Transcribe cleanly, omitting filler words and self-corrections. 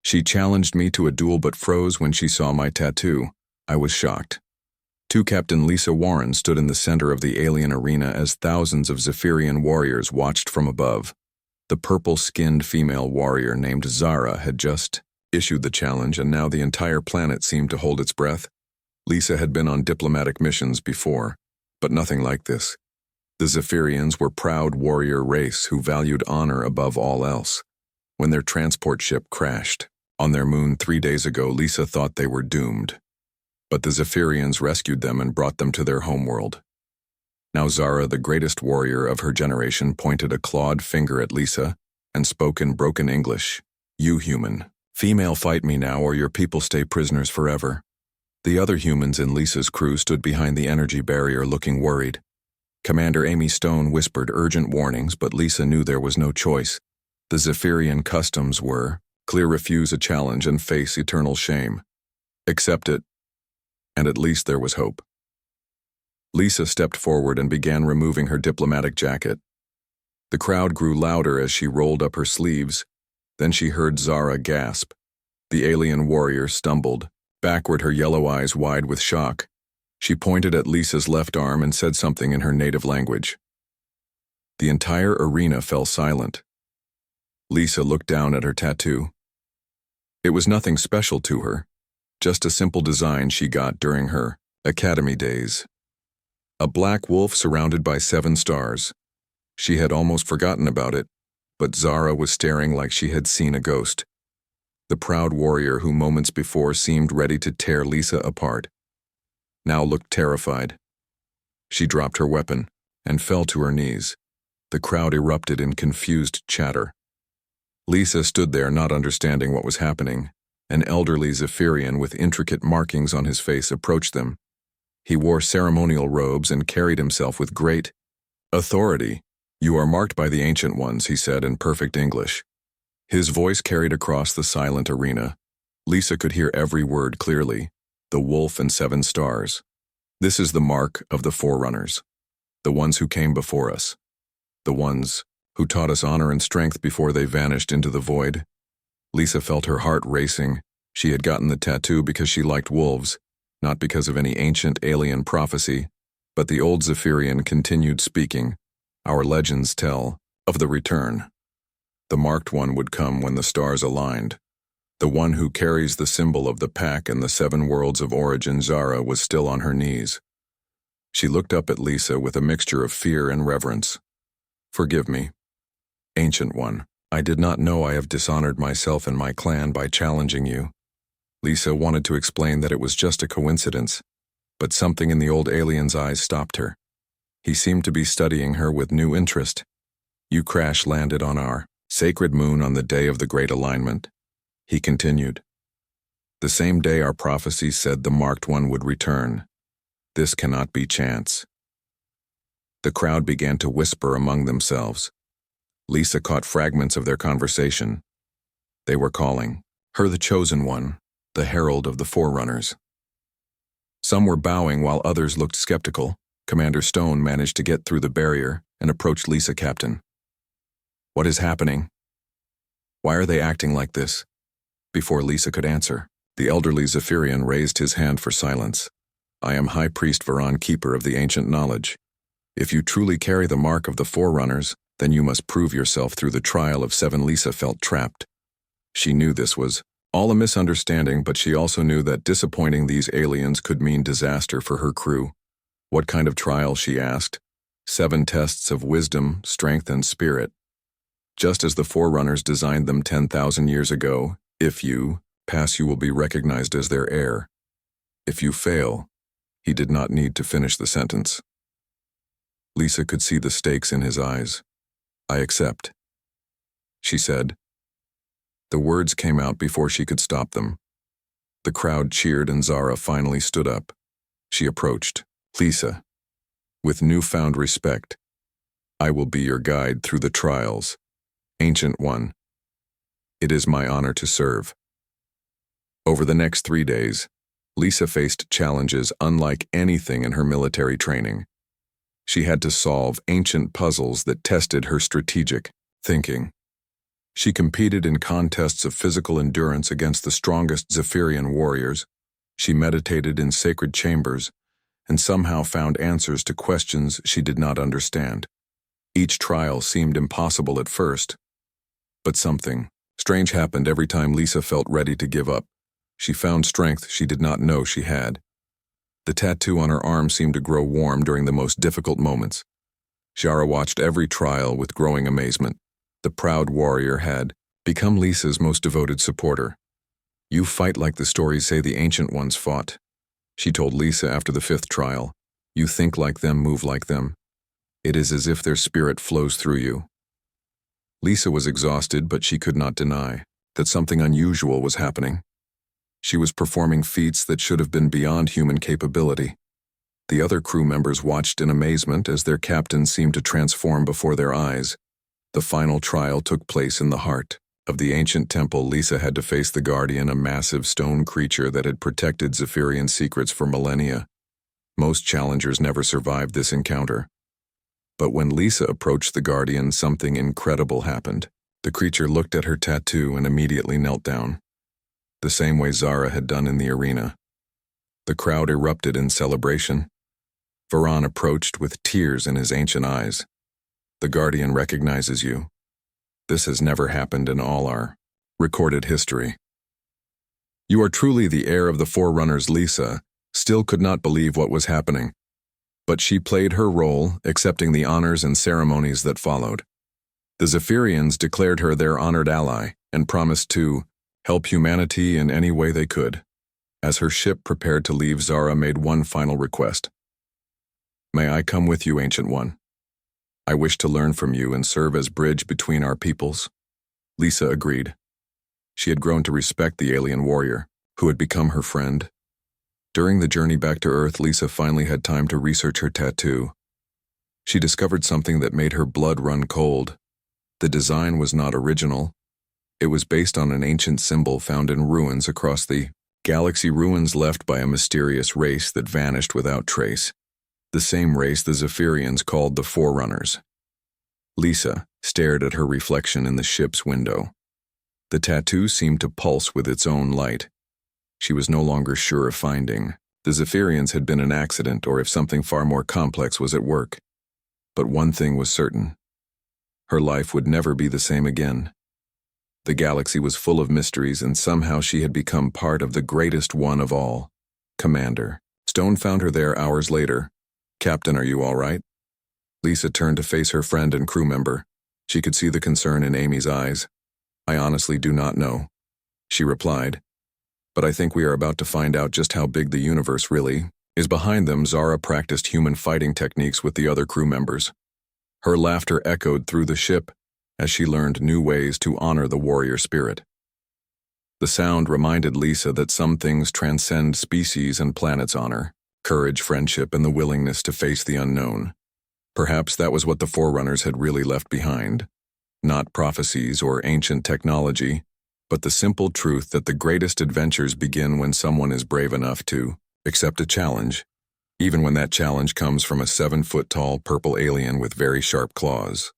She challenged me to a duel but froze when she saw my tattoo. I was shocked. 2 Captain Lisa Warren stood in the center of the alien arena as thousands of Zephyrian warriors watched from above. The purple-skinned female warrior named Zara had just issued the challenge, and now the entire planet seemed to hold its breath. Lisa had been on diplomatic missions before, but nothing like this. The Zephyrians were proud warrior race who valued honor above all else. When their transport ship crashed on their moon 3 days ago, Lisa thought they were doomed. But the Zephyrians rescued them and brought them to their homeworld. Now Zara, the greatest warrior of her generation, pointed a clawed finger at Lisa and spoke in broken English. "You human, female, fight me now or your people stay prisoners forever." The other humans in Lisa's crew stood behind the energy barrier looking worried. Commander Amy Stone whispered urgent warnings, but Lisa knew there was no choice. The Zephyrian customs were, clear, refuse a challenge and face eternal shame. Accept it, and at least there was hope. Lisa stepped forward and began removing her diplomatic jacket. The crowd grew louder as she rolled up her sleeves. Then she heard Zara gasp. The alien warrior stumbled backward, her yellow eyes wide with shock. She pointed at Lisa's left arm and said something in her native language. The entire arena fell silent. Lisa looked down at her tattoo. It was nothing special to her, just a simple design she got during her academy days. A black wolf surrounded by 7 stars. She had almost forgotten about it, but Zara was staring like she had seen a ghost. The proud warrior who moments before seemed ready to tear Lisa apart now looked terrified. She dropped her weapon and fell to her knees. The crowd erupted in confused chatter. Lisa stood there not understanding what was happening. An elderly Zephyrian with intricate markings on his face approached them. He wore ceremonial robes and carried himself with great authority. "You are marked by the Ancient Ones," he said in perfect English. His voice carried across the silent arena. Lisa could hear every word clearly. The wolf and 7 stars. "This is the mark of the Forerunners, the ones who came before us, the ones who taught us honor and strength before they vanished into the void." Lisa felt her heart racing. She had gotten the tattoo because she liked wolves, not because of any ancient alien prophecy. But the old Zephyrian continued speaking. "Our legends tell of the return. The marked one would come when the stars aligned. The one who carries the symbol of the pack and the 7 worlds of origin." Zara was still on her knees. She looked up at Lisa with a mixture of fear and reverence. "Forgive me, Ancient One. I did not know I have dishonored myself and my clan by challenging you." Lisa wanted to explain that it was just a coincidence, but something in the old alien's eyes stopped her. He seemed to be studying her with new interest. "You crash-landed on our sacred moon on the day of the Great Alignment," he continued. "The same day our prophecy said the marked one would return. This cannot be chance." The crowd began to whisper among themselves. Lisa caught fragments of their conversation. They were calling her the Chosen One, the Herald of the Forerunners. Some were bowing while others looked skeptical. Commander Stone managed to get through the barrier and approached Lisa. "Captain, what is happening? Why are they acting like this?" Before Lisa could answer, the elderly Zephyrian raised his hand for silence. "I am High Priest Varan, keeper of the ancient knowledge. If you truly carry the mark of the Forerunners, then you must prove yourself through the trial of 7. Lisa felt trapped. She knew this was all a misunderstanding, but she also knew that disappointing these aliens could mean disaster for her crew. "What kind of trial?" she asked. 7 tests of wisdom, strength, and spirit. Just as the Forerunners designed them 10,000 years ago. If you pass, you will be recognized as their heir. If you fail, he did not need to finish the sentence. Lisa could see the stakes in his eyes. "I accept," she said. The words came out before she could stop them. The crowd cheered and Zara finally stood up. She approached Lisa with newfound respect. "I will be your guide through the trials, Ancient One. It is my honor to serve." Over the next 3 days, Lisa faced challenges unlike anything in her military training. She had to solve ancient puzzles that tested her strategic thinking. She competed in contests of physical endurance against the strongest Zephyrian warriors. She meditated in sacred chambers and somehow found answers to questions she did not understand. Each trial seemed impossible at first, but something strange happened every time Lisa felt ready to give up. She found strength she did not know she had. The tattoo on her arm seemed to grow warm during the most difficult moments. Zara watched every trial with growing amazement. The proud warrior had become Lisa's most devoted supporter. "You fight like the stories say the ancient ones fought," she told Lisa after the 5th trial. "You think like them, move like them. It is as if their spirit flows through you." Lisa was exhausted, but she could not deny that something unusual was happening. She was performing feats that should have been beyond human capability. The other crew members watched in amazement as their captain seemed to transform before their eyes. The final trial took place in the heart of the ancient temple. Lisa had to face the Guardian, a massive stone creature that had protected Zephyrian secrets for millennia. Most challengers never survived this encounter. But when Lisa approached the Guardian, something incredible happened. The creature looked at her tattoo and immediately knelt down, the same way Zara had done in the arena. The crowd erupted in celebration. Varan approached with tears in his ancient eyes. "The Guardian recognizes you. This has never happened in all our recorded history. You are truly the heir of the Forerunners." Lisa still could not believe what was happening, but she played her role, accepting the honors and ceremonies that followed. The Zephyrians declared her their honored ally and promised to help humanity in any way they could. As her ship prepared to leave, Zara made one final request. "May I come with you, Ancient One? I wish to learn from you and serve as bridge between our peoples." Lisa agreed. She had grown to respect the alien warrior, who had become her friend. During the journey back to Earth, Lisa finally had time to research her tattoo. She discovered something that made her blood run cold. The design was not original. It was based on an ancient symbol found in ruins across the galaxy, ruins left by a mysterious race that vanished without trace. The same race the Zephyrians called the Forerunners. Lisa stared at her reflection in the ship's window. The tattoo seemed to pulse with its own light. She was no longer sure of finding the Zephyrians had been an accident or if something far more complex was at work. But one thing was certain. Her life would never be the same again. The galaxy was full of mysteries, and somehow she had become part of the greatest one of all, Commander. Stone found her there hours later. "Captain, are you all right?" Lisa turned to face her friend and crew member. She could see the concern in Amy's eyes. "I honestly do not know," she replied. "But I think we are about to find out just how big the universe really is." Behind them, Zara practiced human fighting techniques with the other crew members. Her laughter echoed through the ship as she learned new ways to honor the warrior spirit. The sound reminded Lisa that some things transcend species and planets' honor: courage, friendship, and the willingness to face the unknown. Perhaps that was what the Forerunners had really left behind. Not prophecies or ancient technology, but the simple truth that the greatest adventures begin when someone is brave enough to accept a challenge, even when that challenge comes from a 7-foot-tall purple alien with very sharp claws.